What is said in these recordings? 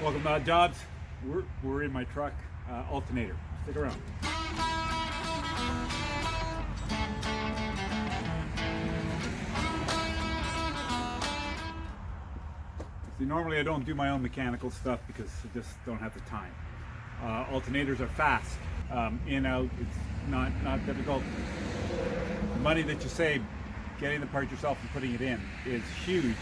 Welcome to Odd Jobs. We're in my truck, Alternator. Stick around. See, normally I don't do my own mechanical stuff because I just don't have the time. Alternators are fast, in, out, it's not difficult. The money that you save getting the part yourself and putting it in is huge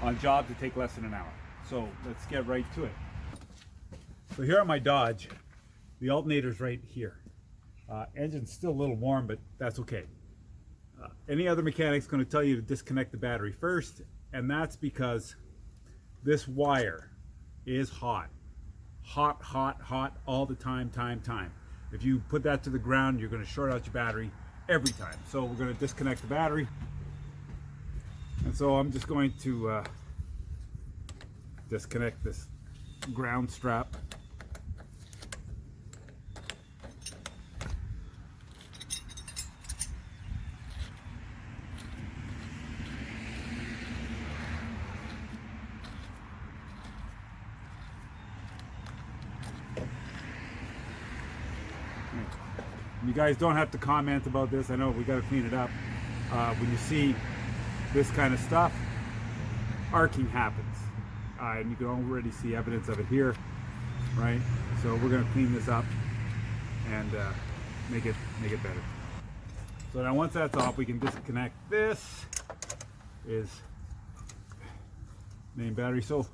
on jobs that take less than an hour. So let's get right to it. So here on my Dodge, the alternator's right here. Engine's still a little warm, but that's okay. Any other mechanic's going to tell you to disconnect the battery first, and that's because this wire is hot all the time. If you put that to the ground, you're going to short out your battery every time. So we're going to disconnect the battery, and so I'm just going to disconnect this ground strap. You guys don't have to comment about this. I know we got to clean it up. When you see this kind of stuff, arcing happens. And you can already see evidence of it here, right? So we're going to clean this up and make it better. So now once that's off, we can disconnect this. Is main battery. So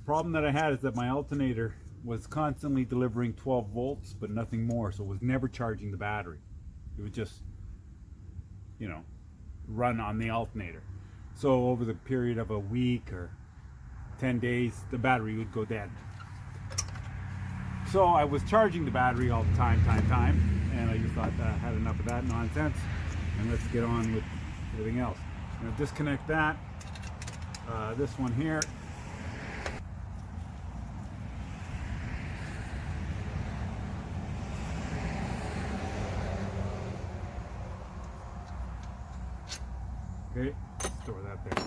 problem that I had is that my alternator was constantly delivering 12 volts, but nothing more. So it was never charging the battery. It would just, you know, run on the alternator. So over the period of a week or 10 days, the battery would go dead. So I was charging the battery all the time, and I just thought I had enough of that nonsense, and let's get on with everything else. I'm gonna disconnect that. This one here. Okay, store that there.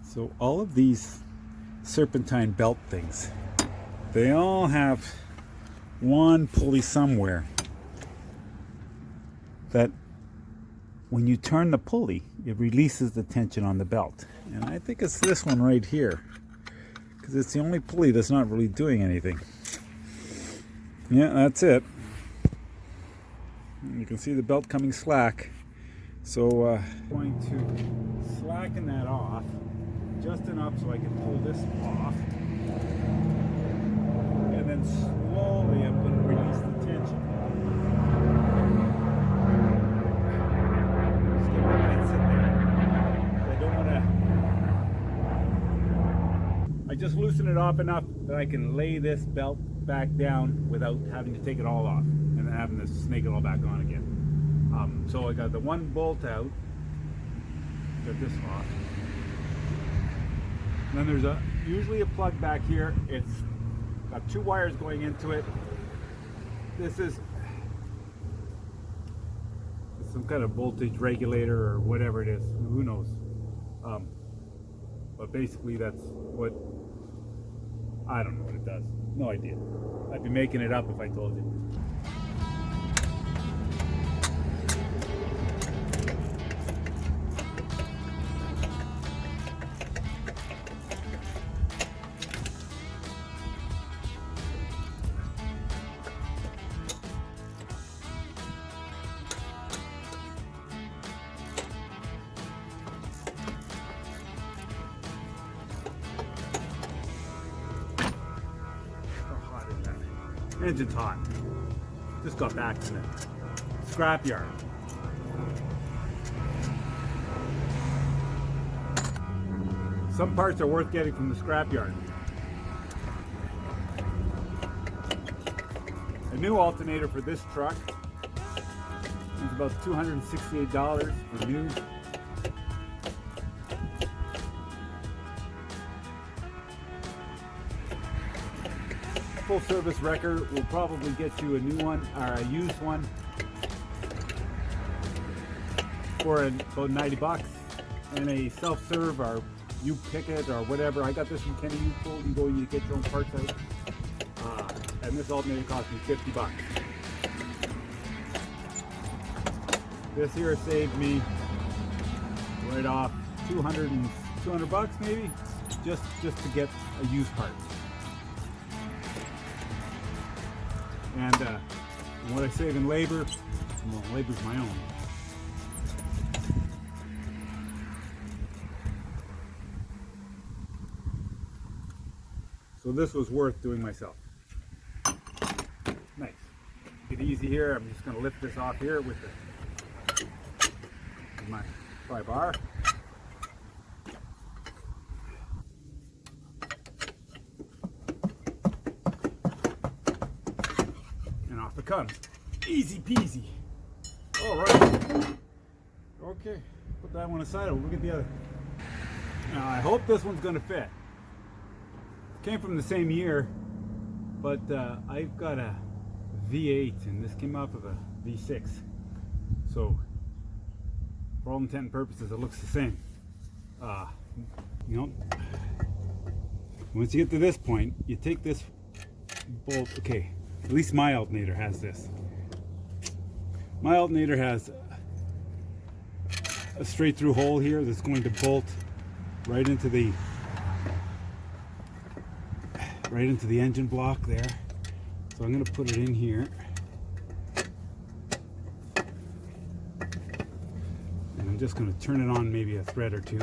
So all of these serpentine belt things, they all have one pulley somewhere that when you turn the pulley, it releases the tension on the belt. And I think it's this one right here, because it's the only pulley that's not really doing anything. Yeah, that's it. And you can see the belt coming slack. So I'm going to slacken that off just enough so I can pull this off, and then slowly I'm going to release the tension. Just gonna let that sit there. I don't want to. I just loosen it off enough that I can lay this belt back down without having to take it all off and then having to snake it all back on again. So I got the one bolt out, got this off. And then there's usually a plug back here. It's got two wires going into it. This is some kind of voltage regulator or whatever it is. Who knows? But basically that's what, I don't know what it does. No idea. I'd be making it up if I told you. Engine's hot. Just got back to the scrapyard. Some parts are worth getting from the scrapyard. A new alternator for this truck is about $268 for new. Full service wrecker will probably get you a new one or a used one for about 90 bucks, and a self-serve are you pick it or whatever. I got this from Kenny Youthful. You go, you get your own parts out. And this alternator cost me 50 bucks. This here saved me right off 200 bucks maybe, just to get a used part. And what I save in labor, well, labor's my own. So this was worth doing myself. Nice. Get easy here. I'm just going to lift this off here with my pry bar. And off it comes. Easy peasy. All right. Okay. Put that one aside. We'll look at the other. Now I hope this one's going to fit. Came from the same year, but I've got a V8 and this came off of a V6. So for all intent and purposes, it looks the same. You know, once you get to this point, you take this bolt. Okay, at least my alternator has this. My alternator has a straight through hole here that's going to bolt right into the engine block there. So I'm going to put it in here. And I'm just going to turn it on maybe a thread or two.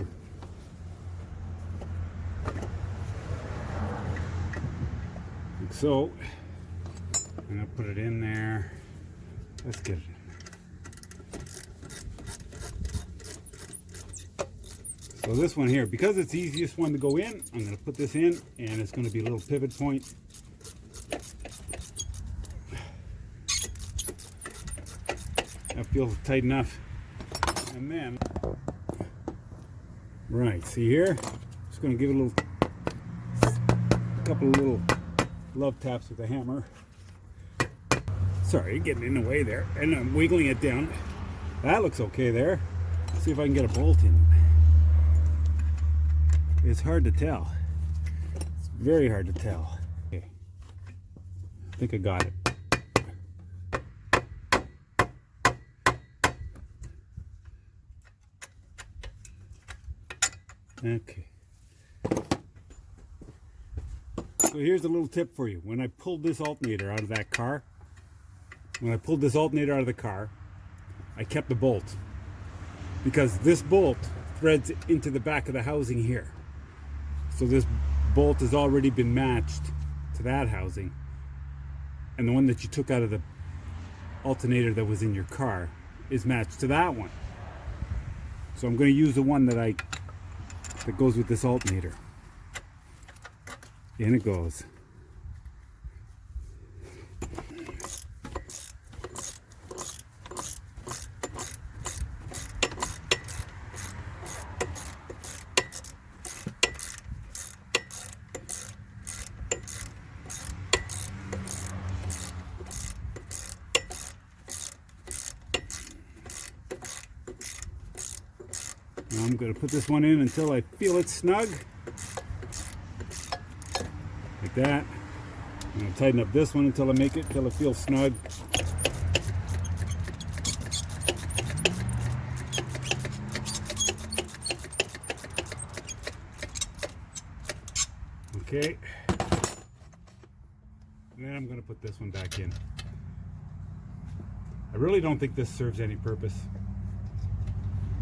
Like so. I'm going to put it in there. Let's get it in. So this one here, because it's the easiest one to go in, I'm going to put this in, and it's going to be a little pivot point. That feels tight enough. And then, right, see here? Just going to give it a couple of little love taps with a hammer. Sorry, getting in the way there. And I'm wiggling it down. That looks okay there. Let's see if I can get a bolt in. It's hard to tell. It's very hard to tell. Okay. I think I got it. Okay. So here's a little tip for you. When I pulled this alternator out of that car, I kept the bolt. Because this bolt threads into the back of the housing here. So this bolt has already been matched to that housing, and the one that you took out of the alternator that was in your car is matched to that one. So I'm going to use the one that goes with this alternator. In it goes. Now I'm going to put this one in until I feel it snug. Like that. I'm going to tighten up this one until it feels snug. Okay. And then I'm going to put this one back in. I really don't think this serves any purpose.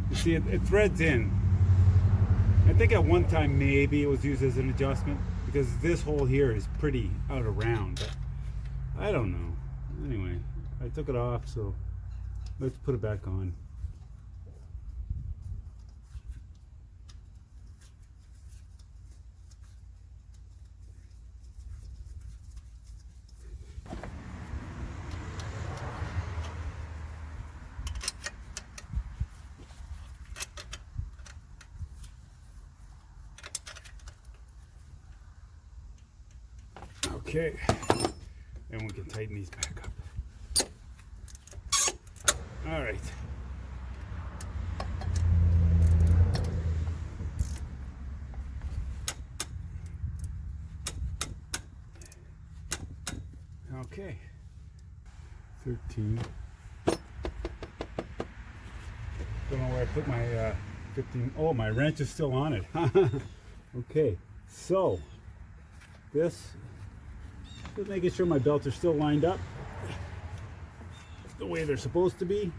You see, it threads in. I think at one time maybe it was used as an adjustment because this hole here is pretty out of round. But I don't know. Anyway, I took it off, so let's put it back on. Okay, and we can tighten these back up. All right. Okay. 13. Don't know where I put my 15. Oh, my wrench is still on it. Okay, so this, just making sure my belts are still lined up the way they're supposed to be.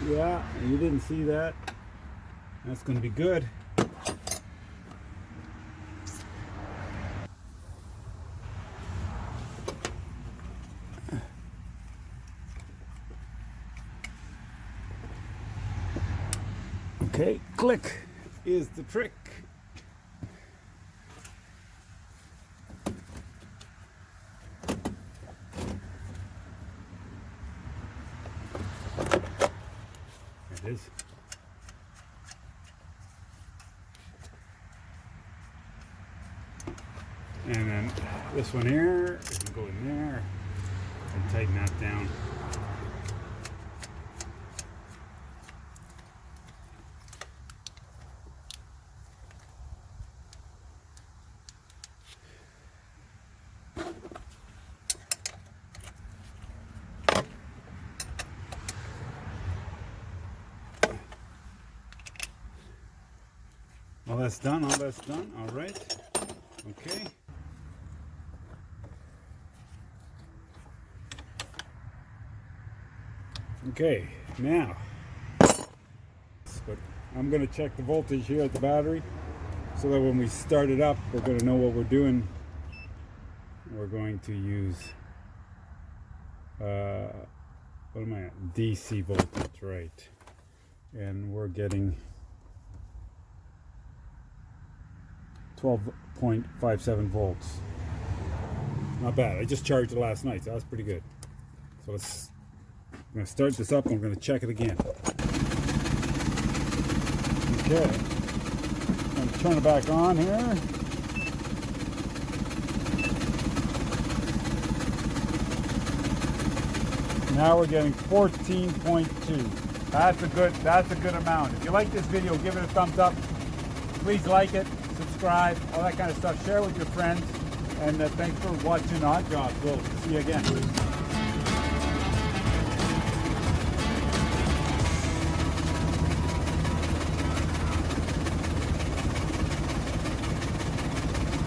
Yeah, you didn't see that. That's going to be good. Okay, click is the trick. There it is. And then this one here, we can go in there and tighten that down. All that's done, all that's done, all right. Okay. Okay, now, but I'm going to check the voltage here at the battery so that when we start it up, we're going to know what we're doing. We're going to use, what am I at? DC voltage, right. And we're getting 12.57 volts. Not bad. I just charged it last night, so that's pretty good. So I'm going to start this up and we're going to check it again. Okay. I'm going to turn it back on here. Now we're getting 14.2. That's a good amount. If you like this video, give it a thumbs up. Please like it, subscribe, all that kind of stuff. Share with your friends. And thanks for watching Odd Jobs. We'll see you again.